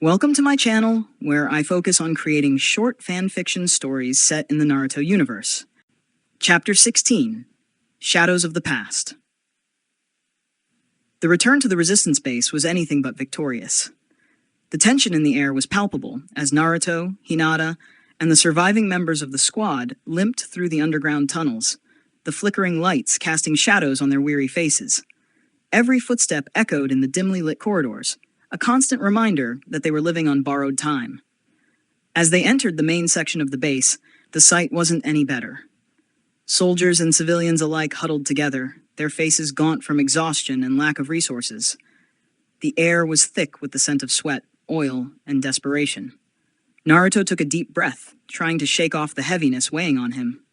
Welcome to my channel, where I focus on creating short fanfiction stories set in the Naruto universe. Chapter 16, Shadows of the Past. The return to the resistance base was anything but victorious. The tension in the air was palpable as Naruto, Hinata, and the surviving members of the squad limped through the underground tunnels, the flickering lights casting shadows on their weary faces. Every footstep echoed in the dimly lit corridors, a constant reminder that they were living on borrowed time. As they entered the main section of the base, the sight wasn't any better. Soldiers and civilians alike huddled together, their faces gaunt from exhaustion and lack of resources. The air was thick with the scent of sweat, oil, and desperation. Naruto took a deep breath, trying to shake off the heaviness weighing on him.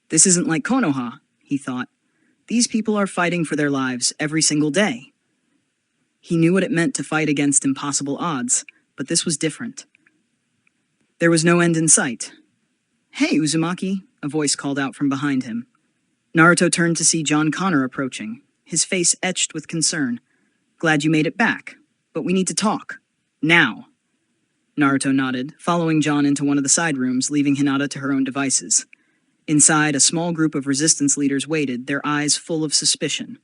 This isn't like Konoha, he thought. These people are fighting for their lives every single day. He knew what it meant to fight against impossible odds, but this was different. There was no end in sight. "Hey, Uzumaki," a voice called out from behind him. Naruto turned to see John Connor approaching, his face etched with concern. "Glad you made it back, but we need to talk. Now." Naruto nodded, following John into one of the side rooms, leaving Hinata to her own devices. Inside, a small group of resistance leaders waited, their eyes full of suspicion.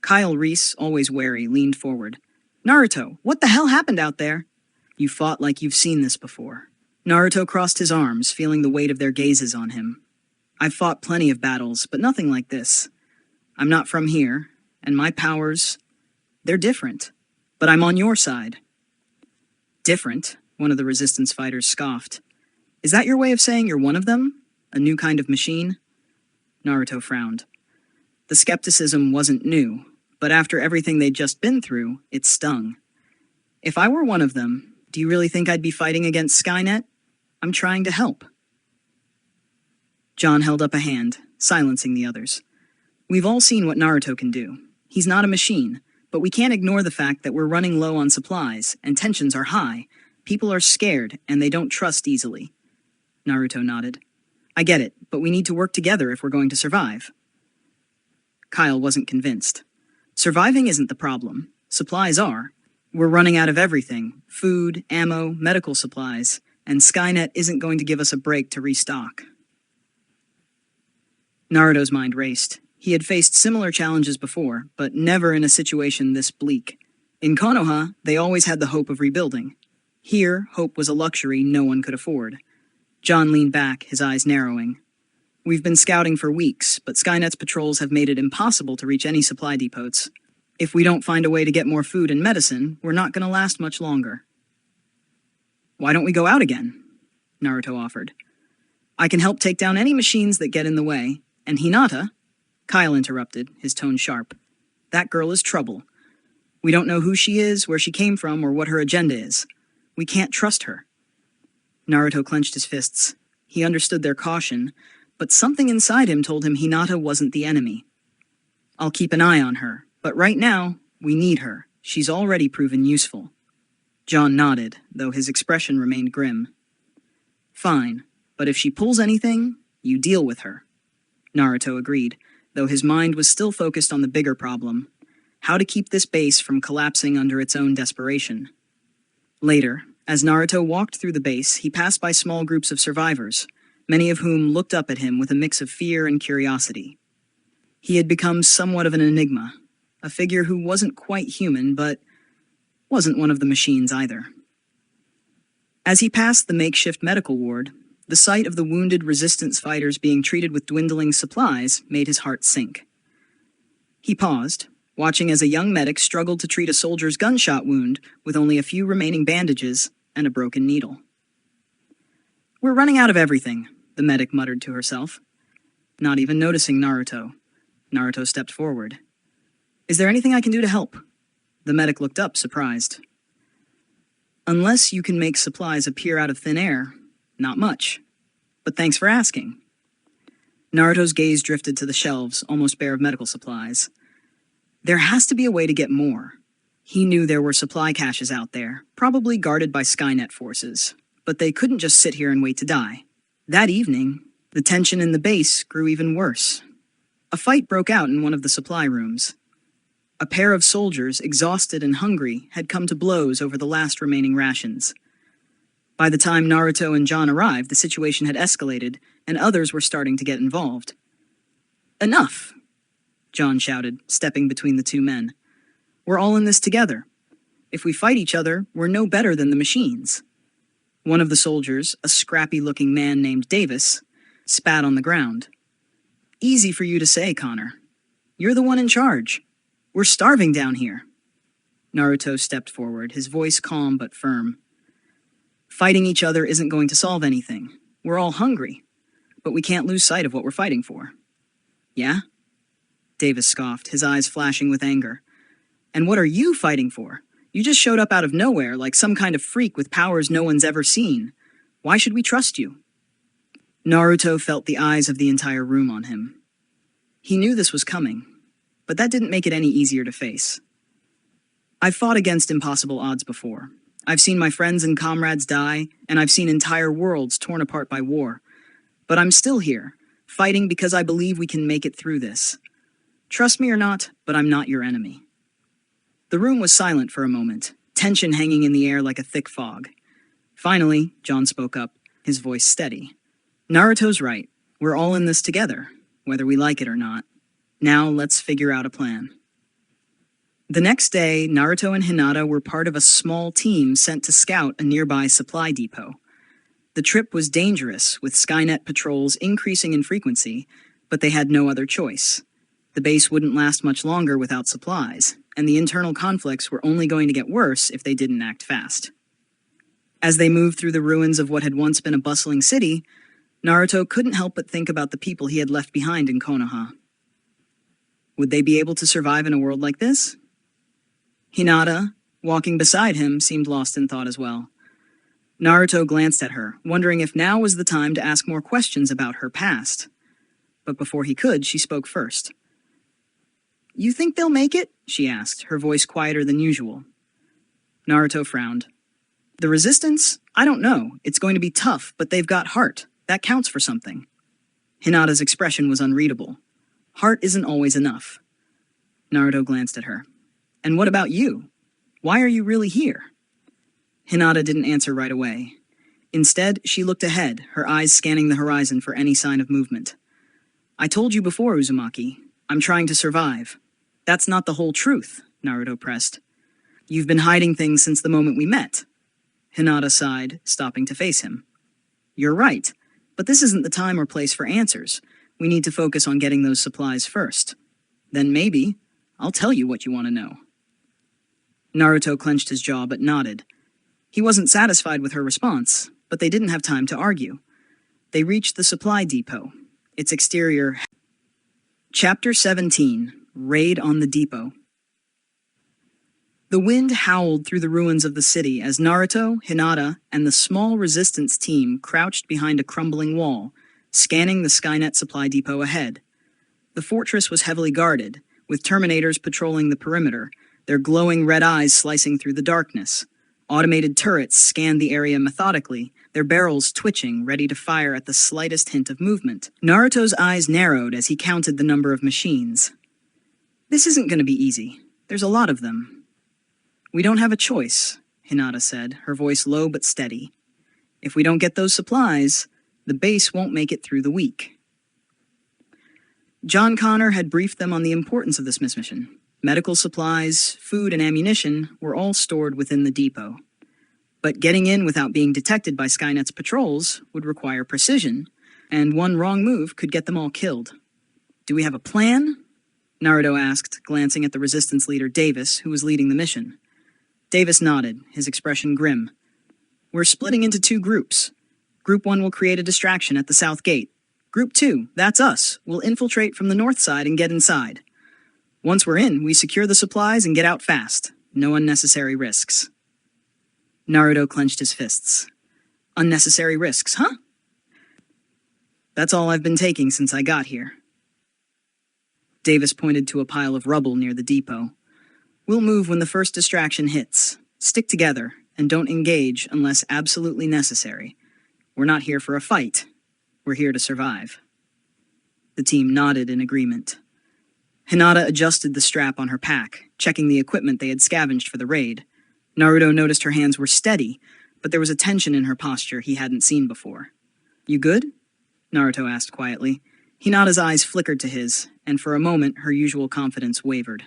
Kyle Reese, always wary, leaned forward. "Naruto, what the hell happened out there?" "You fought like you've seen this before." Naruto crossed his arms, feeling the weight of their gazes on him. "I've fought plenty of battles, but nothing like this. I'm not from here, and my powers, they're different. But I'm on your side." "Different?" one of the resistance fighters scoffed. "Is that your way of saying you're one of them? A new kind of machine?" Naruto frowned. The skepticism wasn't new, but after everything they'd just been through, it stung. "If I were one of them, do you really think I'd be fighting against Skynet? I'm trying to help." John held up a hand, silencing the others. "We've all seen what Naruto can do. He's not a machine, but we can't ignore the fact that we're running low on supplies, and tensions are high. People are scared, and they don't trust easily." Naruto nodded. "I get it, but we need to work together if we're going to survive." Kyle wasn't convinced. Surviving isn't the problem. Supplies are. We're running out of everything: food, ammo, medical supplies, and Skynet isn't going to give us a break to restock. Naruto's mind raced. He had faced similar challenges before, but never in a situation this bleak. In Konoha, they always had the hope of rebuilding. Here, hope was a luxury no one could afford. John leaned back, his eyes narrowing. "We've been scouting for weeks, but Skynet's patrols have made it impossible to reach any supply depots. If we don't find a way to get more food and medicine, we're not going to last much longer." "Why don't we go out again?" Naruto offered. "I can help take down any machines that get in the way, and Hinata—" Kyle interrupted, his tone sharp. "That girl is trouble. We don't know who she is, where she came from, or what her agenda is. We can't trust her." Naruto clenched his fists. He understood their caution, but something inside him told him Hinata wasn't the enemy. "I'll keep an eye on her, but right now, we need her. She's already proven useful." John nodded, though his expression remained grim. "Fine, but if she pulls anything, you deal with her." Naruto agreed, though his mind was still focused on the bigger problem: how to keep this base from collapsing under its own desperation. Later, as Naruto walked through the base, he passed by small groups of survivors, many of whom looked up at him with a mix of fear and curiosity. He had become somewhat of an enigma, a figure who wasn't quite human, but wasn't one of the machines either. As he passed the makeshift medical ward, the sight of the wounded resistance fighters being treated with dwindling supplies made his heart sink. He paused, watching as a young medic struggled to treat a soldier's gunshot wound with only a few remaining bandages and a broken needle. "We're running out of everything," the medic muttered to herself. Not even noticing Naruto, Naruto stepped forward. "Is there anything I can do to help?" The medic looked up, surprised. "Unless you can make supplies appear out of thin air, not much. But thanks for asking." Naruto's gaze drifted to the shelves, almost bare of medical supplies. There has to be a way to get more. He knew there were supply caches out there, probably guarded by Skynet forces, but they couldn't just sit here and wait to die. That evening, the tension in the base grew even worse. A fight broke out in one of the supply rooms. A pair of soldiers, exhausted and hungry, had come to blows over the last remaining rations. By the time Naruto and John arrived, the situation had escalated, and others were starting to get involved. "Enough!" John shouted, stepping between the two men. "We're all in this together. If we fight each other, we're no better than the machines." One of the soldiers, a scrappy-looking man named Davis, spat on the ground. "Easy for you to say, Connor. You're the one in charge. We're starving down here." Naruto stepped forward, his voice calm but firm. "Fighting each other isn't going to solve anything. We're all hungry, but we can't lose sight of what we're fighting for." "Yeah?" Davis scoffed, his eyes flashing with anger. "And what are you fighting for? You just showed up out of nowhere like some kind of freak with powers no one's ever seen. Why should we trust you?" Naruto felt the eyes of the entire room on him. He knew this was coming, but that didn't make it any easier to face. "I've fought against impossible odds before. I've seen my friends and comrades die, and I've seen entire worlds torn apart by war. But I'm still here, fighting because I believe we can make it through this. Trust me or not, but I'm not your enemy." The room was silent for a moment, tension hanging in the air like a thick fog. Finally, John spoke up, his voice steady. "Naruto's right. We're all in this together, whether we like it or not. Now let's figure out a plan." The next day, Naruto and Hinata were part of a small team sent to scout a nearby supply depot. The trip was dangerous, with Skynet patrols increasing in frequency, but they had no other choice. The base wouldn't last much longer without supplies, and the internal conflicts were only going to get worse if they didn't act fast. As they moved through the ruins of what had once been a bustling city, Naruto couldn't help but think about the people he had left behind in Konoha. Would they be able to survive in a world like this? Hinata, walking beside him, seemed lost in thought as well. Naruto glanced at her, wondering if now was the time to ask more questions about her past. But before he could, she spoke first. "You think they'll make it?" she asked, her voice quieter than usual. Naruto frowned. "The resistance? I don't know. It's going to be tough, but they've got heart. That counts for something." Hinata's expression was unreadable. Heart isn't always enough. Naruto glanced at her. "And what about you? Why are you really here?" Hinata didn't answer right away. Instead, she looked ahead, her eyes scanning the horizon for any sign of movement. "I told you before, Uzumaki. I'm trying to survive." "That's not the whole truth," Naruto pressed. "You've been hiding things since the moment we met." Hinata sighed, stopping to face him. "You're right, but this isn't the time or place for answers. We need to focus on getting those supplies first. Then maybe I'll tell you what you want to know." Naruto clenched his jaw but nodded. He wasn't satisfied with her response, but they didn't have time to argue. They reached the supply depot. Its exterior... Chapter 17. Raid on the Depot. The wind howled through the ruins of the city as Naruto, Hinata, and the small resistance team crouched behind a crumbling wall, scanning the Skynet supply depot ahead. The fortress was heavily guarded, with Terminators patrolling the perimeter, their glowing red eyes slicing through the darkness. Automated turrets scanned the area methodically, their barrels twitching, ready to fire at the slightest hint of movement. Naruto's eyes narrowed as he counted the number of machines. "This isn't going to be easy. There's a lot of them." "We don't have a choice," Hinata said, her voice low but steady. "If we don't get those supplies, the base won't make it through the week." John Connor had briefed them on the importance of this mission. Medical supplies, food, and ammunition were all stored within the depot. But getting in without being detected by Skynet's patrols would require precision, and one wrong move could get them all killed. "Do we have a plan?" Naruto asked, glancing at the resistance leader Davis, who was leading the mission. Davis nodded, his expression grim. "We're splitting into 2 groups. Group 1 will create a distraction at the south gate. Group 2, that's us, will infiltrate from the north side and get inside. Once we're in, we secure the supplies and get out fast. No unnecessary risks." Naruto clenched his fists. "Unnecessary risks, huh?" "That's all I've been taking since I got here." Davis pointed to a pile of rubble near the depot. "We'll move when the first distraction hits. Stick together, and don't engage unless absolutely necessary. We're not here for a fight. We're here to survive." The team nodded in agreement. Hinata adjusted the strap on her pack, checking the equipment they had scavenged for the raid. Naruto noticed her hands were steady, but there was a tension in her posture he hadn't seen before. "You good?" Naruto asked quietly. Hinata's eyes flickered to his, and for a moment her usual confidence wavered.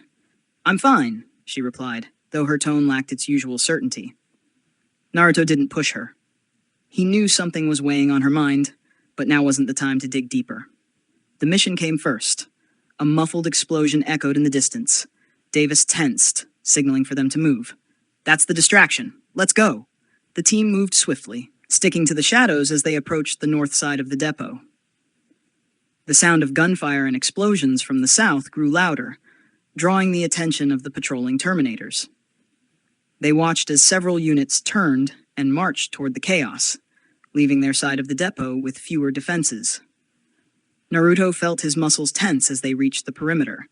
"I'm fine," she replied, though her tone lacked its usual certainty. Naruto didn't push her. He knew something was weighing on her mind, but now wasn't the time to dig deeper. The mission came first. A muffled explosion echoed in the distance. Davis tensed, signaling for them to move. "That's the distraction. Let's go." The team moved swiftly, sticking to the shadows as they approached the north side of the depot. The sound of gunfire and explosions from the south grew louder, drawing the attention of the patrolling Terminators. They watched as several units turned and marched toward the chaos, leaving their side of the depot with fewer defenses. Naruto felt his muscles tense as they reached the perimeter.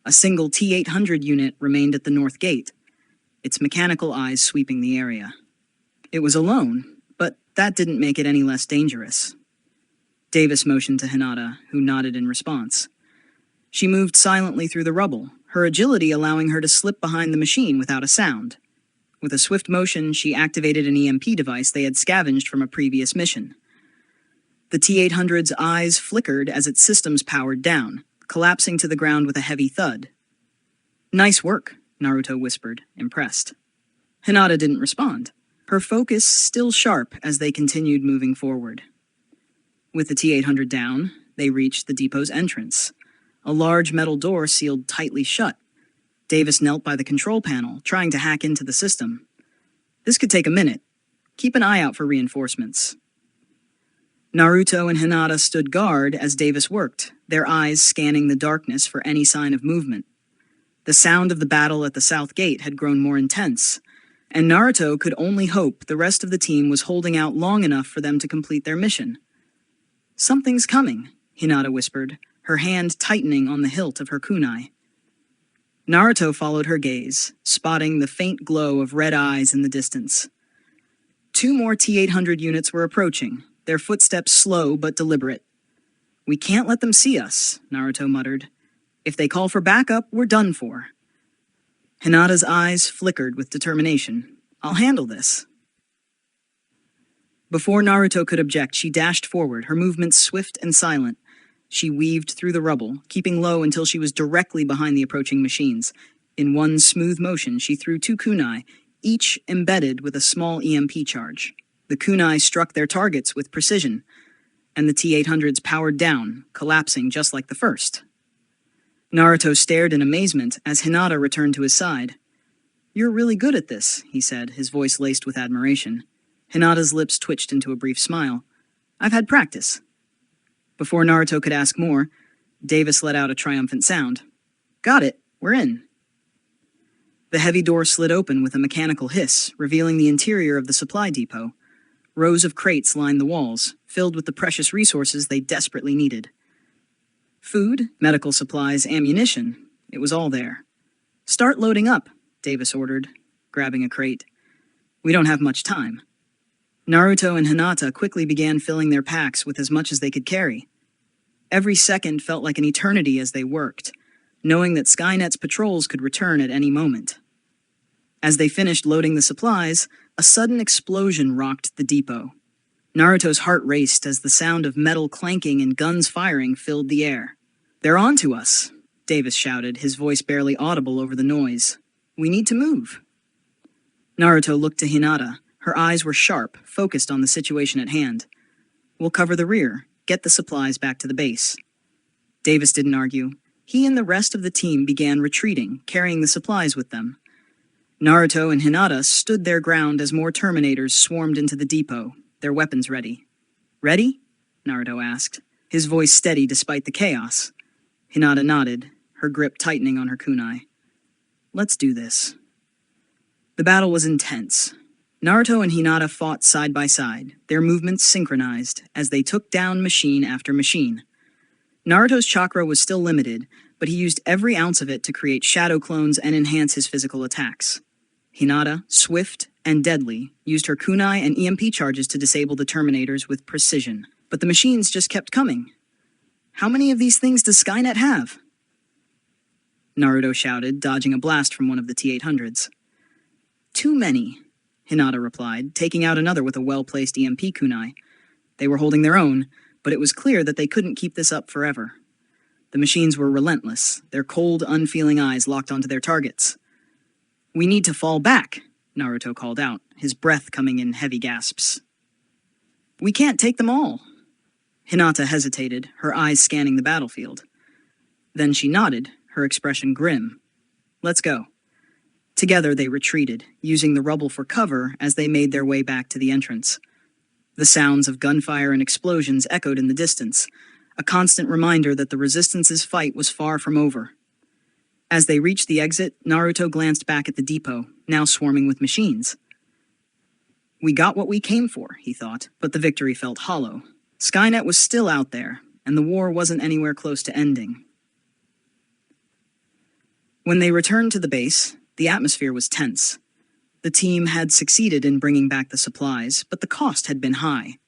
A single T-800 unit remained at the north gate, its mechanical eyes sweeping the area. It was alone, but that didn't make it any less dangerous. Davis motioned to Hinata, who nodded in response. She moved silently through the rubble, her agility allowing her to slip behind the machine without a sound. With a swift motion, she activated an EMP device they had scavenged from a previous mission. The T-800's eyes flickered as its systems powered down, collapsing to the ground with a heavy thud. "Nice work," Naruto whispered, impressed. Hinata didn't respond, her focus still sharp as they continued moving forward. With the T-800 down, they reached the depot's entrance. A large metal door sealed tightly shut. Davis knelt by the control panel, trying to hack into the system. This could take a minute. Keep an eye out for reinforcements. Naruto and Hinata stood guard as Davis worked, their eyes scanning the darkness for any sign of movement. The sound of the battle at the south gate had grown more intense, and Naruto could only hope the rest of the team was holding out long enough for them to complete their mission. "Something's coming," Hinata whispered, her hand tightening on the hilt of her kunai. Naruto followed her gaze, spotting the faint glow of red eyes in the distance. 2 more T-800 units were approaching, their footsteps slow but deliberate. "We can't let them see us," Naruto muttered. "If they call for backup, we're done for." Hinata's eyes flickered with determination. "I'll handle this." Before Naruto could object, she dashed forward, her movements swift and silent. She weaved through the rubble, keeping low until she was directly behind the approaching machines. In one smooth motion, she threw 2 kunai, each embedded with a small EMP charge. The kunai struck their targets with precision, and the T-800s powered down, collapsing just like the first. Naruto stared in amazement as Hinata returned to his side. "You're really good at this," he said, his voice laced with admiration. Hinata's lips twitched into a brief smile. "I've had practice." Before Naruto could ask more, Davis let out a triumphant sound. "Got it, we're in." The heavy door slid open with a mechanical hiss, revealing the interior of the supply depot. Rows of crates lined the walls, filled with the precious resources they desperately needed. Food, medical supplies, ammunition, it was all there. "Start loading up," Davis ordered, grabbing a crate. "We don't have much time." Naruto and Hinata quickly began filling their packs with as much as they could carry. Every second felt like an eternity as they worked, knowing that Skynet's patrols could return at any moment. As they finished loading the supplies, a sudden explosion rocked the depot. Naruto's heart raced as the sound of metal clanking and guns firing filled the air. "They're on to us," Davis shouted, his voice barely audible over the noise. "We need to move." Naruto looked to Hinata. Her eyes were sharp, focused on the situation at hand. "We'll cover the rear. Get the supplies back to the base." Davis didn't argue. He and the rest of the team began retreating, carrying the supplies with them. Naruto and Hinata stood their ground as more Terminators swarmed into the depot, their weapons ready. "Ready?" Naruto asked, his voice steady despite the chaos. Hinata nodded, her grip tightening on her kunai. "Let's do this." The battle was intense. Naruto and Hinata fought side by side, their movements synchronized, as they took down machine after machine. Naruto's chakra was still limited, but he used every ounce of it to create shadow clones and enhance his physical attacks. Hinata, swift and deadly, used her kunai and EMP charges to disable the Terminators with precision. But the machines just kept coming. How many of these things does Skynet have? Naruto shouted, dodging a blast from one of the T-800s. Too many, Hinata replied, taking out another with a well-placed EMP kunai. They were holding their own, but it was clear that they couldn't keep this up forever. The machines were relentless, their cold, unfeeling eyes locked onto their targets. We need to fall back, Naruto called out, his breath coming in heavy gasps. We can't take them all. Hinata hesitated, her eyes scanning the battlefield. Then she nodded, her expression grim. Let's go. Together they retreated, using the rubble for cover as they made their way back to the entrance. The sounds of gunfire and explosions echoed in the distance, a constant reminder that the Resistance's fight was far from over. As they reached the exit, Naruto glanced back at the depot, now swarming with machines. We got what we came for, he thought, but the victory felt hollow. Skynet was still out there, and the war wasn't anywhere close to ending. When they returned to the base, the atmosphere was tense. The team had succeeded in bringing back the supplies, but the cost had been high.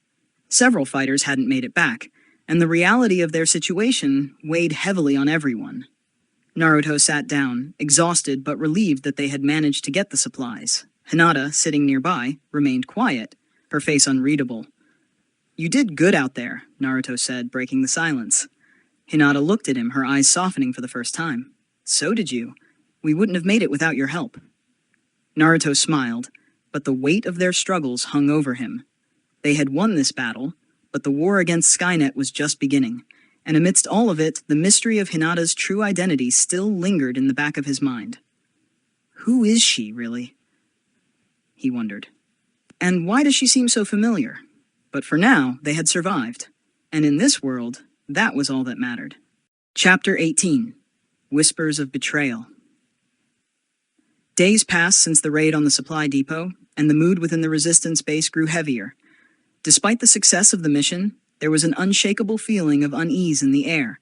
Several fighters hadn't made it back, and the reality of their situation weighed heavily on everyone. Naruto sat down, exhausted but relieved that they had managed to get the supplies. Hinata, sitting nearby, remained quiet, her face unreadable. You did good out there, Naruto said, breaking the silence. Hinata looked at him, her eyes softening for the first time. So did you. We wouldn't have made it without your help. Naruto smiled, but the weight of their struggles hung over him. They had won this battle, but the war against Skynet was just beginning, and amidst all of it, the mystery of Hinata's true identity still lingered in the back of his mind. Who is she, really? He wondered. And why does she seem so familiar? But for now, they had survived, and in this world, that was all that mattered. Chapter 18. Whispers of Betrayal. Days passed since the raid on the supply depot, and the mood within the Resistance base grew heavier. Despite the success of the mission, there was an unshakable feeling of unease in the air.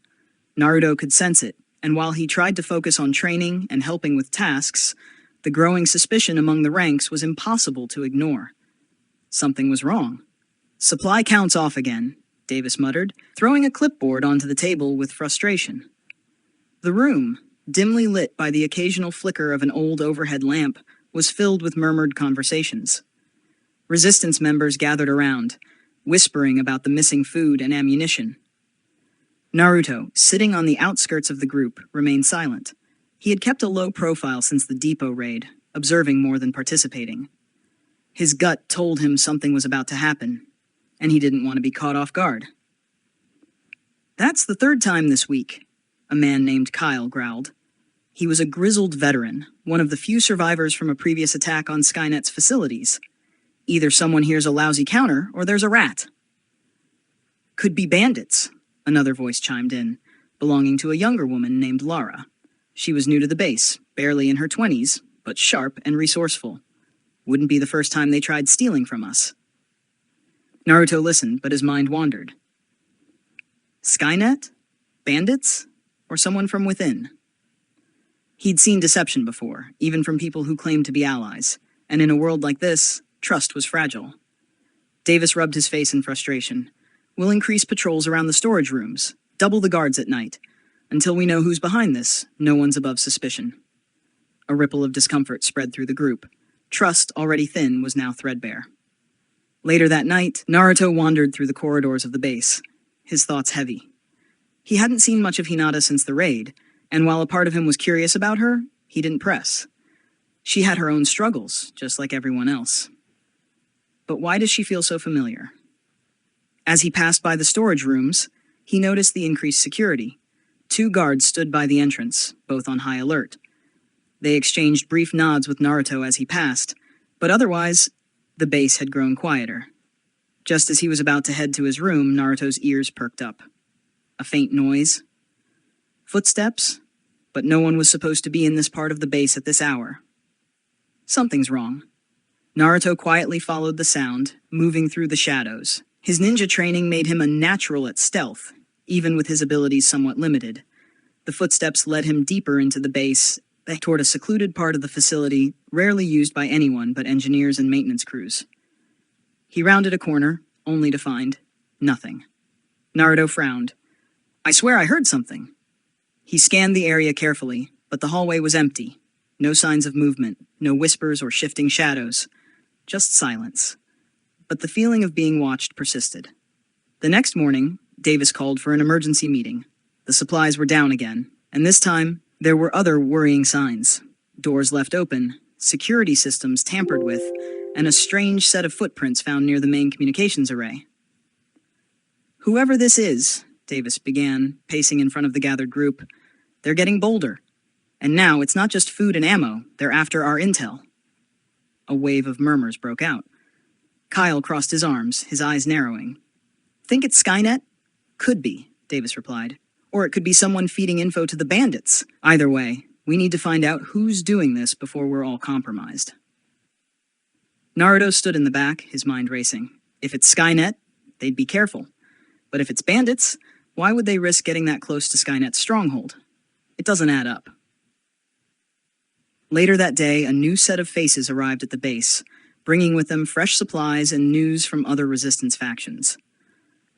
Naruto could sense it, and while he tried to focus on training and helping with tasks, the growing suspicion among the ranks was impossible to ignore. Something was wrong. Supply counts off again, Davis muttered, throwing a clipboard onto the table with frustration. The room, dimly lit by the occasional flicker of an old overhead lamp, was filled with murmured conversations. Resistance members gathered around, whispering about the missing food and ammunition. Naruto, sitting on the outskirts of the group, remained silent. He had kept a low profile since the depot raid, observing more than participating. His gut told him something was about to happen, and he didn't want to be caught off guard. That's the third time this week, a man named Kyle growled. He was a grizzled veteran, one of the few survivors from a previous attack on Skynet's facilities. Either someone hears a lousy counter, or there's a rat. Could be bandits, another voice chimed in, belonging to a younger woman named Lara. She was new to the base, barely in her 20s, but sharp and resourceful. Wouldn't be the first time they tried stealing from us. Naruto listened, but his mind wandered. Skynet? Bandits? Or someone from within? He'd seen deception before, even from people who claimed to be allies, and in a world like this, trust was fragile. Davis rubbed his face in frustration. We'll increase patrols around the storage rooms, double the guards at night. Until we know who's behind this, no one's above suspicion. A ripple of discomfort spread through the group. Trust, already thin, was now threadbare. Later that night, Naruto wandered through the corridors of the base, his thoughts heavy. He hadn't seen much of Hinata since the raid, and while a part of him was curious about her, he didn't press. She had her own struggles, just like everyone else. But why does she feel so familiar? As he passed by the storage rooms, he noticed the increased security. 2 guards stood by the entrance, both on high alert. They exchanged brief nods with Naruto as he passed, but otherwise, the base had grown quieter. Just as he was about to head to his room, Naruto's ears perked up. A faint noise. Footsteps, but no one was supposed to be in this part of the base at this hour. Something's wrong. Naruto quietly followed the sound, moving through the shadows. His ninja training made him a natural at stealth, even with his abilities somewhat limited. The footsteps led him deeper into the base, toward a secluded part of the facility, rarely used by anyone but engineers and maintenance crews. He rounded a corner, only to find nothing. Naruto frowned. I swear I heard something. He scanned the area carefully, But the hallway was empty. No signs of movement, no whispers or shifting shadows. Just silence. But the feeling of being watched persisted. The next morning, Davis called for an emergency meeting. The supplies were down again, and this time, there were other worrying signs. Doors left open, security systems tampered with, and a strange set of footprints found near the main communications array. "Whoever this is," Davis began, pacing in front of the gathered group, "they're getting bolder. And now it's not just food and ammo, they're after our intel." A wave of murmurs broke out. Kyle crossed his arms, his eyes narrowing. "Think it's Skynet?" "Could be," Davis replied. "Or it could be someone feeding info to the bandits. Either way, we need to find out who's doing this before we're all compromised." Naruto stood in the back, his mind racing. If it's Skynet, they'd be careful. But if it's bandits, why would they risk getting that close to Skynet's stronghold? It doesn't add up. Later that day, a new set of faces arrived at the base, bringing with them fresh supplies and news from other resistance factions.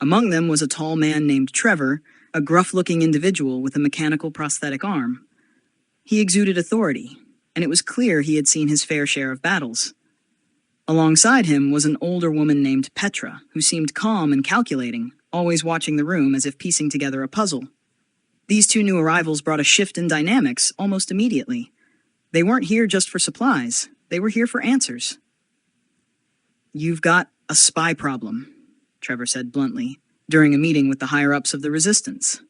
Among them was a tall man named Trevor, a gruff-looking individual with a mechanical prosthetic arm. He exuded authority, and it was clear he had seen his fair share of battles. Alongside him was an older woman named Petra, who seemed calm and calculating, always watching the room as if piecing together a puzzle. These two new arrivals brought a shift in dynamics almost immediately. They weren't here just for supplies. They were here for answers. "You've got a spy problem," Trevor said bluntly, during a meeting with the higher-ups of the Resistance.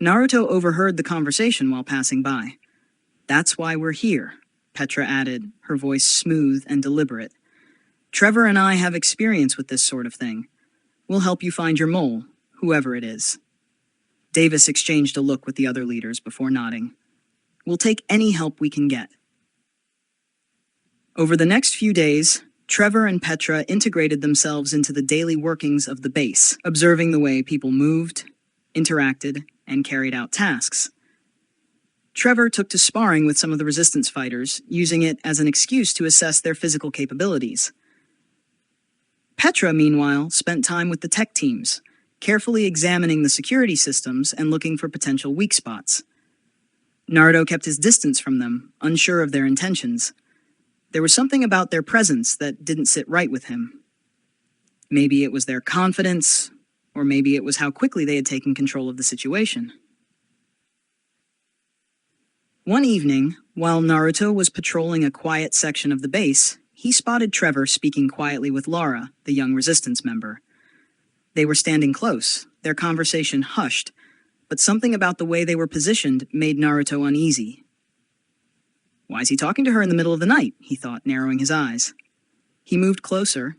Naruto overheard the conversation while passing by. "That's why we're here," Petra added, her voice smooth and deliberate. "Trevor and I have experience with this sort of thing. We'll help you find your mole, whoever it is." Davis exchanged a look with the other leaders before nodding. "We'll take any help we can get." Over the next few days, Trevor and Petra integrated themselves into the daily workings of the base, observing the way people moved, interacted, and carried out tasks. Trevor took to sparring with some of the resistance fighters, using it as an excuse to assess their physical capabilities. Petra, meanwhile, spent time with the tech teams, carefully examining the security systems and looking for potential weak spots. Naruto kept his distance from them, unsure of their intentions. There was something about their presence that didn't sit right with him. Maybe it was their confidence, or maybe it was how quickly they had taken control of the situation. One evening, while Naruto was patrolling a quiet section of the base, he spotted Trevor speaking quietly with Lara, the young resistance member. They were standing close, their conversation hushed, but something about the way they were positioned made Naruto uneasy. Why is he talking to her in the middle of the night? He thought, narrowing his eyes. He moved closer,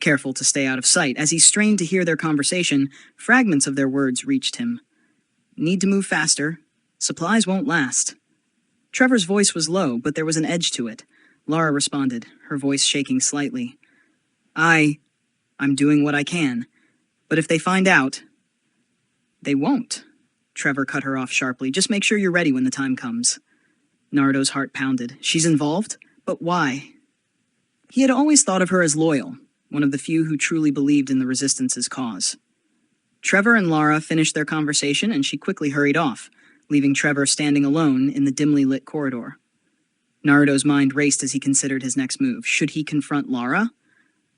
careful to stay out of sight. As he strained to hear their conversation, fragments of their words reached him. "Need to move faster. Supplies won't last." Trevor's voice was low, but there was an edge to it. Lara responded, her voice shaking slightly. I'm doing what I can. But if they find out..." "They won't," Trevor cut her off sharply. "Just make sure you're ready when the time comes." Naruto's heart pounded. She's involved? But why? He had always thought of her as loyal, one of the few who truly believed in the Resistance's cause. Trevor and Lara finished their conversation and she quickly hurried off, leaving Trevor standing alone in the dimly lit corridor. Naruto's mind raced as he considered his next move. Should he confront Lara?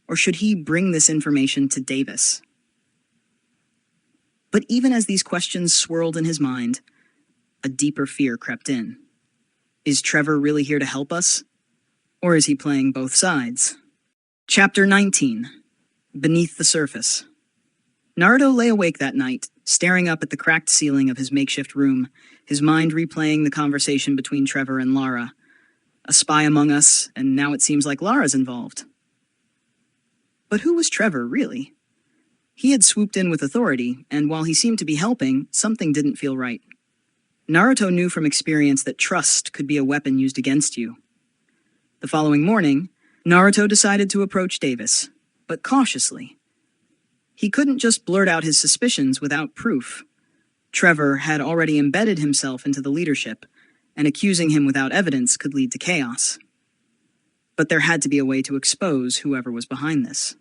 Or should he bring this information to Davis? But even as these questions swirled in his mind, a deeper fear crept in. Is Trevor really here to help us? Or is he playing both sides? Chapter 19. Beneath the Surface. Naruto lay awake that night, staring up at the cracked ceiling of his makeshift room, his mind replaying the conversation between Trevor and Lara. A spy among us, and now it seems like Lara's involved. But who was Trevor, really? He had swooped in with authority, and while he seemed to be helping, something didn't feel right. Naruto knew from experience that trust could be a weapon used against you. The following morning, Naruto decided to approach Davis, but cautiously. He couldn't just blurt out his suspicions without proof. Trevor had already embedded himself into the leadership, and accusing him without evidence could lead to chaos. But there had to be a way to expose whoever was behind this.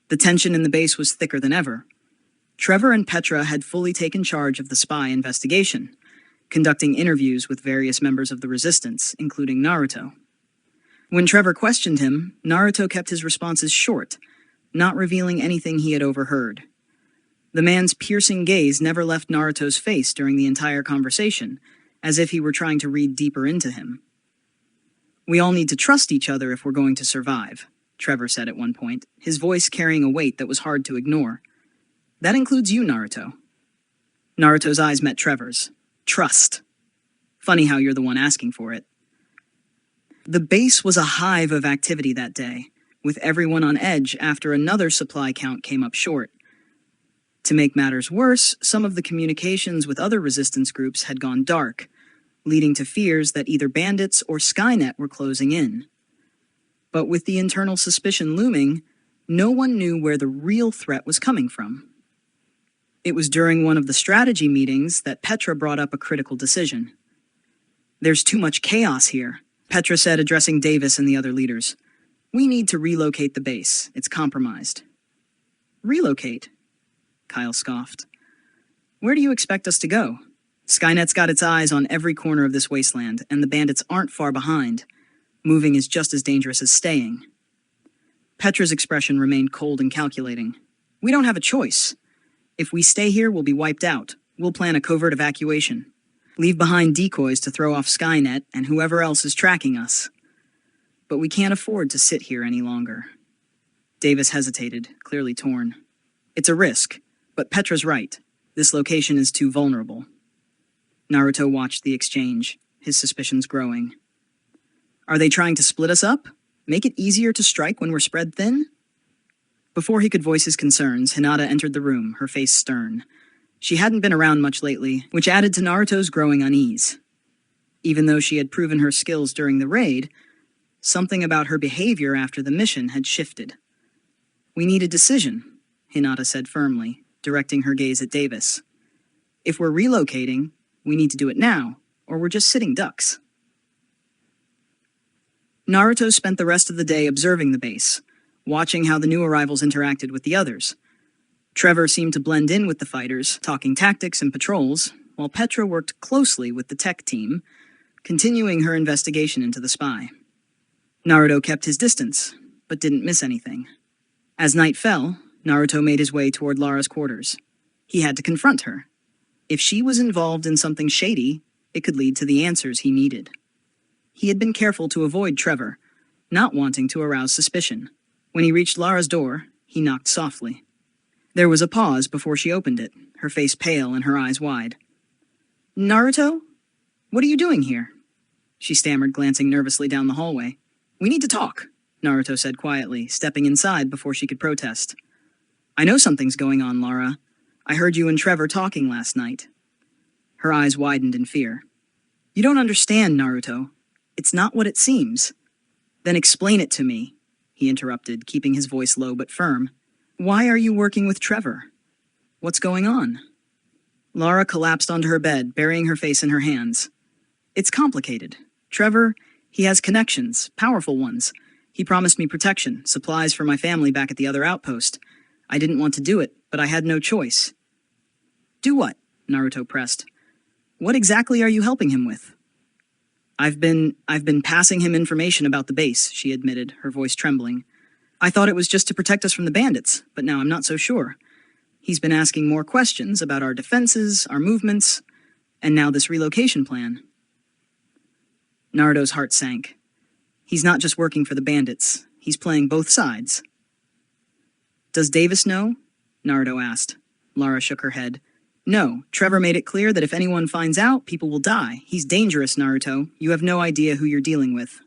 The tension in the base was thicker than ever. Trevor and Petra had fully taken charge of the spy investigation, conducting interviews with various members of the resistance, including Naruto. When Trevor questioned him, Naruto kept his responses short, not revealing anything he had overheard. The man's piercing gaze never left Naruto's face during the entire conversation, as if he were trying to read deeper into him. "We all need to trust each other if we're going to survive," Trevor said at one point, his voice carrying a weight that was hard to ignore. "That includes you, Naruto." Naruto's eyes met Trevor's. Trust. Funny how you're the one asking for it. The base was a hive of activity that day, with everyone on edge after another supply count came up short. To make matters worse, some of the communications with other resistance groups had gone dark, leading to fears that either bandits or Skynet were closing in. But with the internal suspicion looming, no one knew where the real threat was coming from. It was during one of the strategy meetings that Petra brought up a critical decision. "There's too much chaos here," Petra said, addressing Davis and the other leaders. "We need to relocate the base. It's compromised." "Relocate?" Kyle scoffed. "Where do you expect us to go? Skynet's got its eyes on every corner of this wasteland, and the bandits aren't far behind. Moving is just as dangerous as staying." Petra's expression remained cold and calculating. "We don't have a choice. If we stay here, we'll be wiped out. We'll plan a covert evacuation. Leave behind decoys to throw off Skynet and whoever else is tracking us. But we can't afford to sit here any longer." Davis hesitated, clearly torn. "It's a risk, but Petra's right. This location is too vulnerable." Naruto watched the exchange, his suspicions growing. "Are they trying to split us up? Make it easier to strike when we're spread thin?" Before he could voice his concerns, Hinata entered the room, her face stern. She hadn't been around much lately, which added to Naruto's growing unease. Even though she had proven her skills during the raid, something about her behavior after the mission had shifted. "We need a decision," Hinata said firmly, directing her gaze at Davis. "If we're relocating, we need to do it now, or we're just sitting ducks." Naruto spent the rest of the day observing the base, watching how the new arrivals interacted with the others. Trevor seemed to blend in with the fighters, talking tactics and patrols, while Petra worked closely with the tech team, continuing her investigation into the spy. Naruto kept his distance, but didn't miss anything. As night fell, Naruto made his way toward Lara's quarters. He had to confront her. If she was involved in something shady, it could lead to the answers he needed. He had been careful to avoid Trevor, not wanting to arouse suspicion. When he reached Lara's door, he knocked softly. There was a pause before she opened it, her face pale and her eyes wide. "Naruto? What are you doing here?" She stammered, glancing nervously down the hallway. "We need to talk," Naruto said quietly, stepping inside before she could protest. "I know something's going on, Lara. I heard you and Trevor talking last night." Her eyes widened in fear. "You don't understand, Naruto. It's not what it seems." "Then explain it to me," he interrupted, keeping his voice low but firm. "Why are you working with Trevor? What's going on?" Lara collapsed onto her bed, burying her face in her hands. "It's complicated. Trevor, he has connections, powerful ones. He promised me protection, supplies for my family back at the other outpost. I didn't want to do it, but I had no choice." "Do what?" Naruto pressed. "What exactly are you helping him with?" I've been passing him information about the base," she admitted, her voice trembling. "I thought it was just to protect us from the bandits, but now I'm not so sure. He's been asking more questions about our defenses, our movements, and now this relocation plan." Naruto's heart sank. He's not just working for the bandits, he's playing both sides. "Does Davis know?" Naruto asked. Lara shook her head. "No, Trevor made it clear that if anyone finds out, people will die. He's dangerous, Naruto. You have no idea who you're dealing with."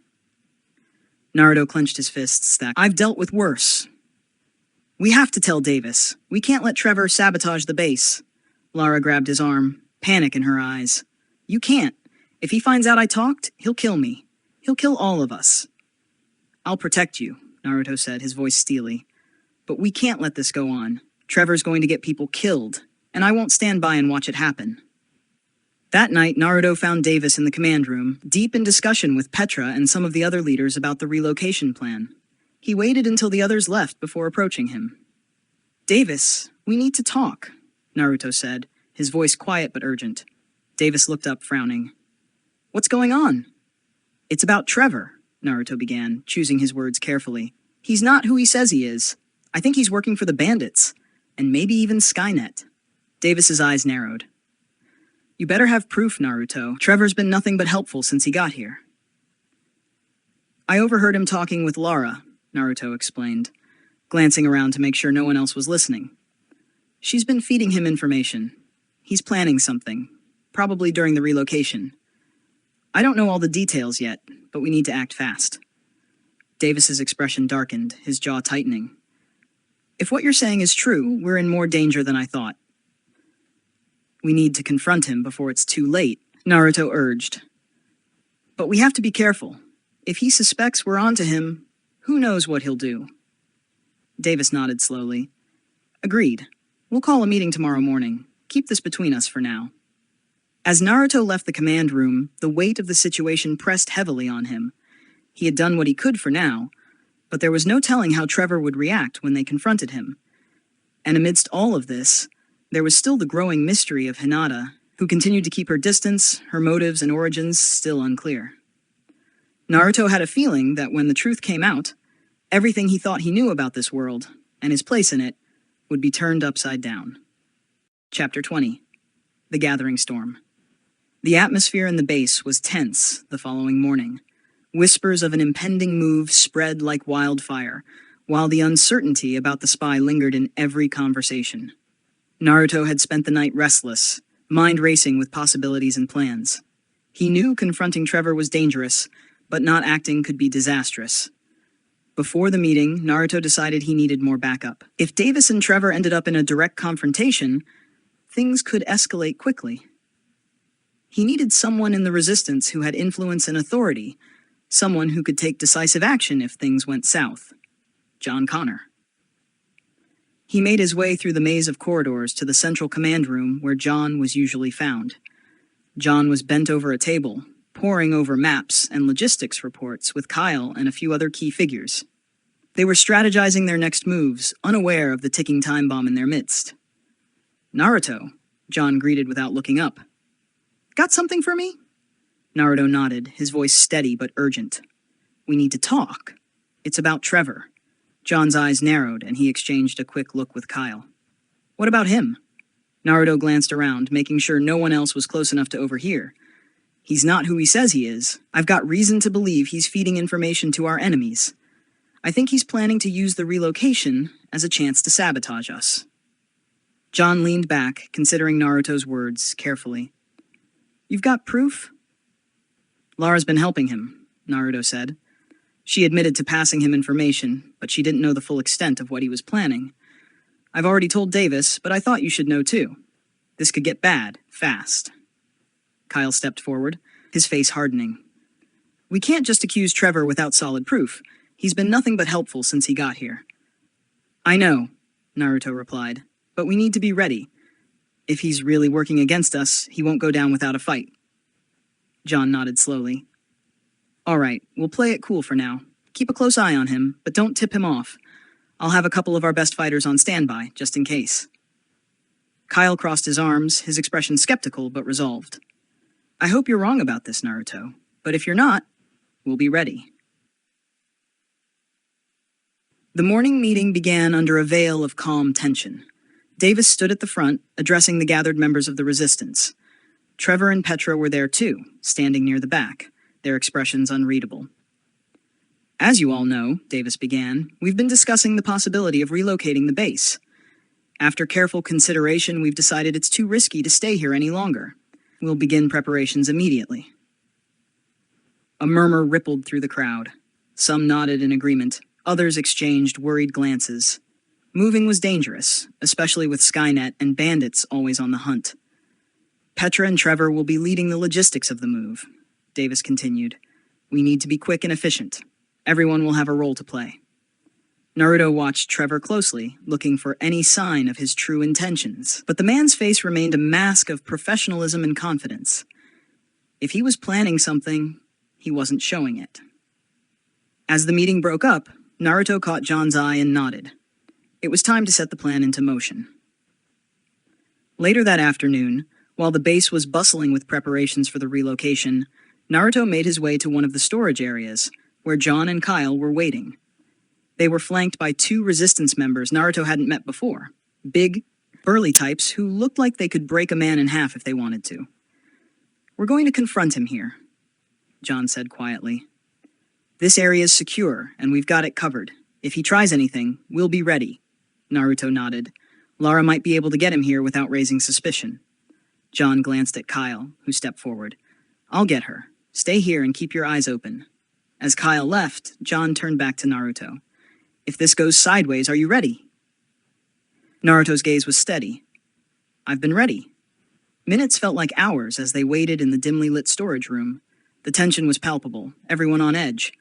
Naruto clenched his fists. "I've dealt with worse." "We have to tell Davis. We can't let Trevor sabotage the base." Lara grabbed his arm, panic in her eyes. "You can't. If he finds out I talked, he'll kill me. He'll kill all of us." "I'll protect you," Naruto said, his voice steely. "But we can't let this go on. Trevor's going to get people killed, and I won't stand by and watch it happen." That night, Naruto found Davis in the command room, deep in discussion with Petra and some of the other leaders about the relocation plan. He waited until the others left before approaching him. "Davis, we need to talk," Naruto said, his voice quiet but urgent. Davis looked up, frowning. What's going on? It's about Trevor, Naruto began, choosing his words carefully. He's not who he says he is. I think he's working for the bandits, and maybe even Skynet. Davis's eyes narrowed. You better have proof, Naruto. Trevor's been nothing but helpful since he got here. I overheard him talking with Lara, Naruto explained, glancing around to make sure no one else was listening. She's been feeding him information. He's planning something, probably during the relocation. I don't know all the details yet, but we need to act fast. Davis's expression darkened, his jaw tightening. If what you're saying is true, we're in more danger than I thought. We need to confront him before it's too late, Naruto urged. But we have to be careful. If he suspects we're onto him, who knows what he'll do? Davis nodded slowly. Agreed. We'll call a meeting tomorrow morning. Keep this between us for now. As Naruto left the command room, the weight of the situation pressed heavily on him. He had done what he could for now, but there was no telling how Trevor would react when they confronted him. And amidst all of this, there was still the growing mystery of Hinata, who continued to keep her distance, her motives and origins still unclear. Naruto had a feeling that when the truth came out, everything he thought he knew about this world, and his place in it, would be turned upside down. Chapter 20. The Gathering Storm. The atmosphere in the base was tense the following morning. Whispers of an impending move spread like wildfire, while the uncertainty about the spy lingered in every conversation. Naruto had spent the night restless, mind racing with possibilities and plans. He knew confronting Trevor was dangerous, but not acting could be disastrous. Before the meeting, Naruto decided he needed more backup. If Davis and Trevor ended up in a direct confrontation, things could escalate quickly. He needed someone in the resistance who had influence and authority, someone who could take decisive action if things went south. John Connor. He made his way through the maze of corridors to the central command room where John was usually found. John was bent over a table, poring over maps and logistics reports with Kyle and a few other key figures. They were strategizing their next moves, unaware of the ticking time bomb in their midst. Naruto, John greeted without looking up. Got something for me? Naruto nodded, his voice steady but urgent. We need to talk. It's about Trevor. John's eyes narrowed, and he exchanged a quick look with Kyle. What about him? Naruto glanced around, making sure no one else was close enough to overhear. He's not who he says he is. I've got reason to believe he's feeding information to our enemies. I think he's planning to use the relocation as a chance to sabotage us. John leaned back, considering Naruto's words carefully. You've got proof? Lara's been helping him, Naruto said. She admitted to passing him information, but she didn't know the full extent of what he was planning. I've already told Davis, but I thought you should know too. This could get bad, fast. Kyle stepped forward, his face hardening. We can't just accuse Trevor without solid proof. He's been nothing but helpful since he got here. I know, Naruto replied, but we need to be ready. If he's really working against us, he won't go down without a fight. John nodded slowly. All right, we'll play it cool for now. Keep a close eye on him, but don't tip him off. I'll have a couple of our best fighters on standby, just in case. Kyle crossed his arms, his expression skeptical but resolved. I hope you're wrong about this, Naruto, but if you're not, we'll be ready. The morning meeting began under a veil of calm tension. Davis stood at the front, addressing the gathered members of the resistance. Trevor and Petra were there too, standing near the back, their expressions unreadable. As you all know, Davis began, we've been discussing the possibility of relocating the base. After careful consideration, we've decided it's too risky to stay here any longer. We'll begin preparations immediately. A murmur rippled through the crowd. Some nodded in agreement, others exchanged worried glances. Moving was dangerous, especially with Skynet and bandits always on the hunt. Petra and Trevor will be leading the logistics of the move, Davis continued. We need to be quick and efficient. Everyone will have a role to play. Naruto watched Trevor closely, looking for any sign of his true intentions, but the man's face remained a mask of professionalism and confidence. If he was planning something, he wasn't showing it. As the meeting broke up, Naruto caught John's eye and nodded. It was time to set the plan into motion. Later that afternoon, While the base was bustling with preparations for the relocation, Naruto made his way to one of the storage areas, where John and Kyle were waiting. They were flanked by two resistance members Naruto hadn't met before. Big, burly types who looked like they could break a man in half if they wanted to. "We're going to confront him here," John said quietly. "This area is secure, and we've got it covered. If he tries anything, we'll be ready." Naruto nodded. "Lara might be able to get him here without raising suspicion." John glanced at Kyle, who stepped forward. "I'll get her. Stay here and keep your eyes open." As Kyle left, John turned back to Naruto. "If this goes sideways, are you ready?" Naruto's gaze was steady. "I've been ready." Minutes felt like hours as they waited in the dimly lit storage room. The tension was palpable, everyone on edge.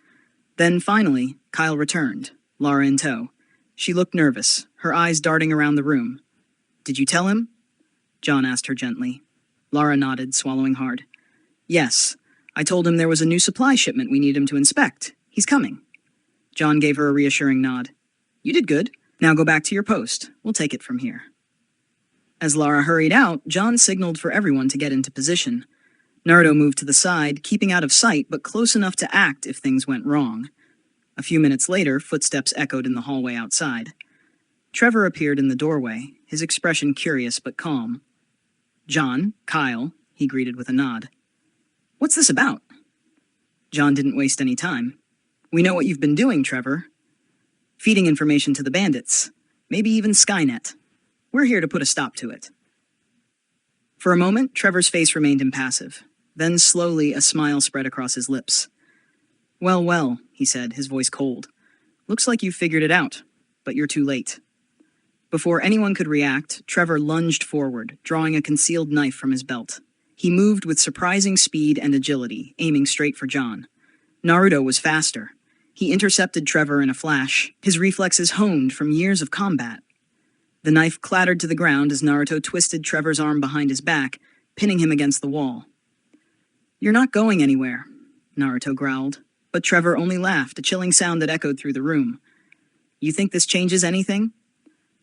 Then, finally, Kyle returned, Lara in tow. She looked nervous, her eyes darting around the room. "Did you tell him?" John asked her gently. Lara nodded, swallowing hard. "Yes, I told him there was a new supply shipment we need him to inspect. He's coming." John gave her a reassuring nod. "You did good. Now go back to your post. We'll take it from here." As Lara hurried out, John signaled for everyone to get into position. Naruto moved to the side, keeping out of sight but close enough to act if things went wrong. A few minutes later, footsteps echoed in the hallway outside. Trevor appeared in the doorway, his expression curious but calm. "John, Kyle," he greeted with a nod. "What's this about?" John didn't waste any time. "We know what you've been doing, Trevor. Feeding information to the bandits. Maybe even Skynet. We're here to put a stop to it." For a moment, Trevor's face remained impassive. Then slowly a smile spread across his lips. "Well, well," he said, his voice cold. "Looks like you've figured it out, but you're too late." Before anyone could react, Trevor lunged forward, drawing a concealed knife from his belt. He moved with surprising speed and agility, aiming straight for John. Naruto was faster. He intercepted Trevor in a flash, his reflexes honed from years of combat. The knife clattered to the ground as Naruto twisted Trevor's arm behind his back, pinning him against the wall. "You're not going anywhere," Naruto growled, but Trevor only laughed, a chilling sound that echoed through the room. "You think this changes anything?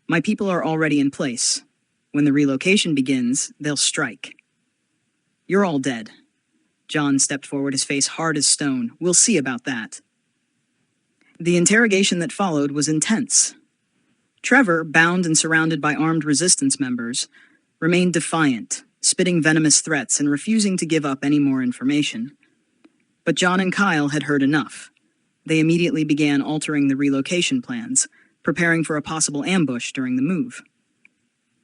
My people are already in place. When the relocation begins, they'll strike." "You're all dead." John stepped forward, his face hard as stone. "We'll see about that." The interrogation that followed was intense. Trevor, bound and surrounded by armed resistance members, remained defiant, spitting venomous threats and refusing to give up any more information. But John and Kyle had heard enough. They immediately began altering the relocation plans, preparing for a possible ambush during the move.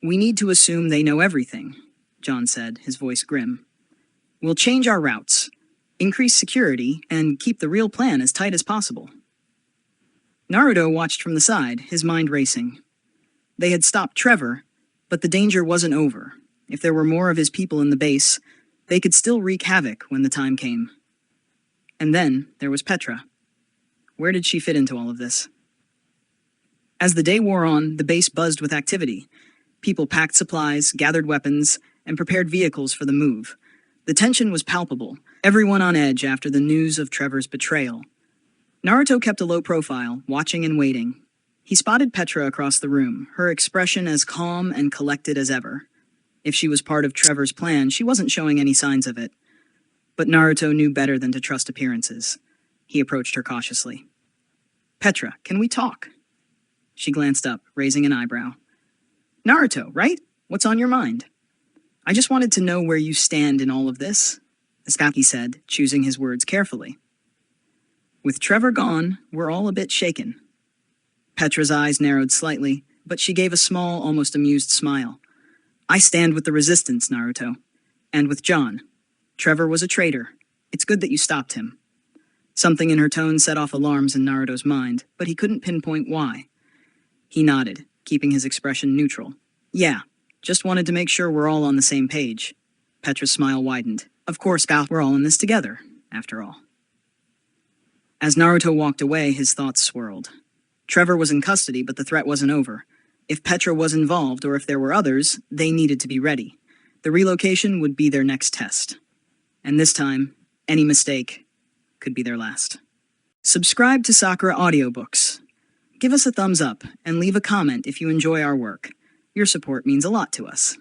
"We need to assume they know everything," John said, his voice grim. "We'll change our routes, increase security, and keep the real plan as tight as possible." Naruto watched from the side, his mind racing. They had stopped Trevor, but the danger wasn't over. If there were more of his people in the base, they could still wreak havoc when the time came. And then there was Petra. Where did she fit into all of this? As the day wore on, the base buzzed with activity. People packed supplies, gathered weapons, and prepared vehicles for the move. The tension was palpable, everyone on edge after the news of Trevor's betrayal. Naruto kept a low profile, watching and waiting. He spotted Petra across the room, her expression as calm and collected as ever. If she was part of Trevor's plan, she wasn't showing any signs of it. But Naruto knew better than to trust appearances. He approached her cautiously. "Petra, can we talk?" She glanced up, raising an eyebrow. "Naruto, right? What's on your mind?" "I just wanted to know where you stand in all of this," he said, choosing his words carefully. "With Trevor gone, we're all a bit shaken." Petra's eyes narrowed slightly, but she gave a small, almost amused smile. "I stand with the resistance, Naruto. And with John. Trevor was a traitor. It's good that you stopped him." Something in her tone set off alarms in Naruto's mind, but he couldn't pinpoint why. He nodded, keeping his expression neutral. "Yeah, just wanted to make sure we're all on the same page." Petra's smile widened. "Of course, we're all in this together, after all." As Naruto walked away, his thoughts swirled. Trevor was in custody, but the threat wasn't over. If Petra was involved, or if there were others, they needed to be ready. The relocation would be their next test. And this time, any mistake could be their last. Subscribe to Sakura Audiobooks. Give us a thumbs up, and leave a comment if you enjoy our work. Your support means a lot to us.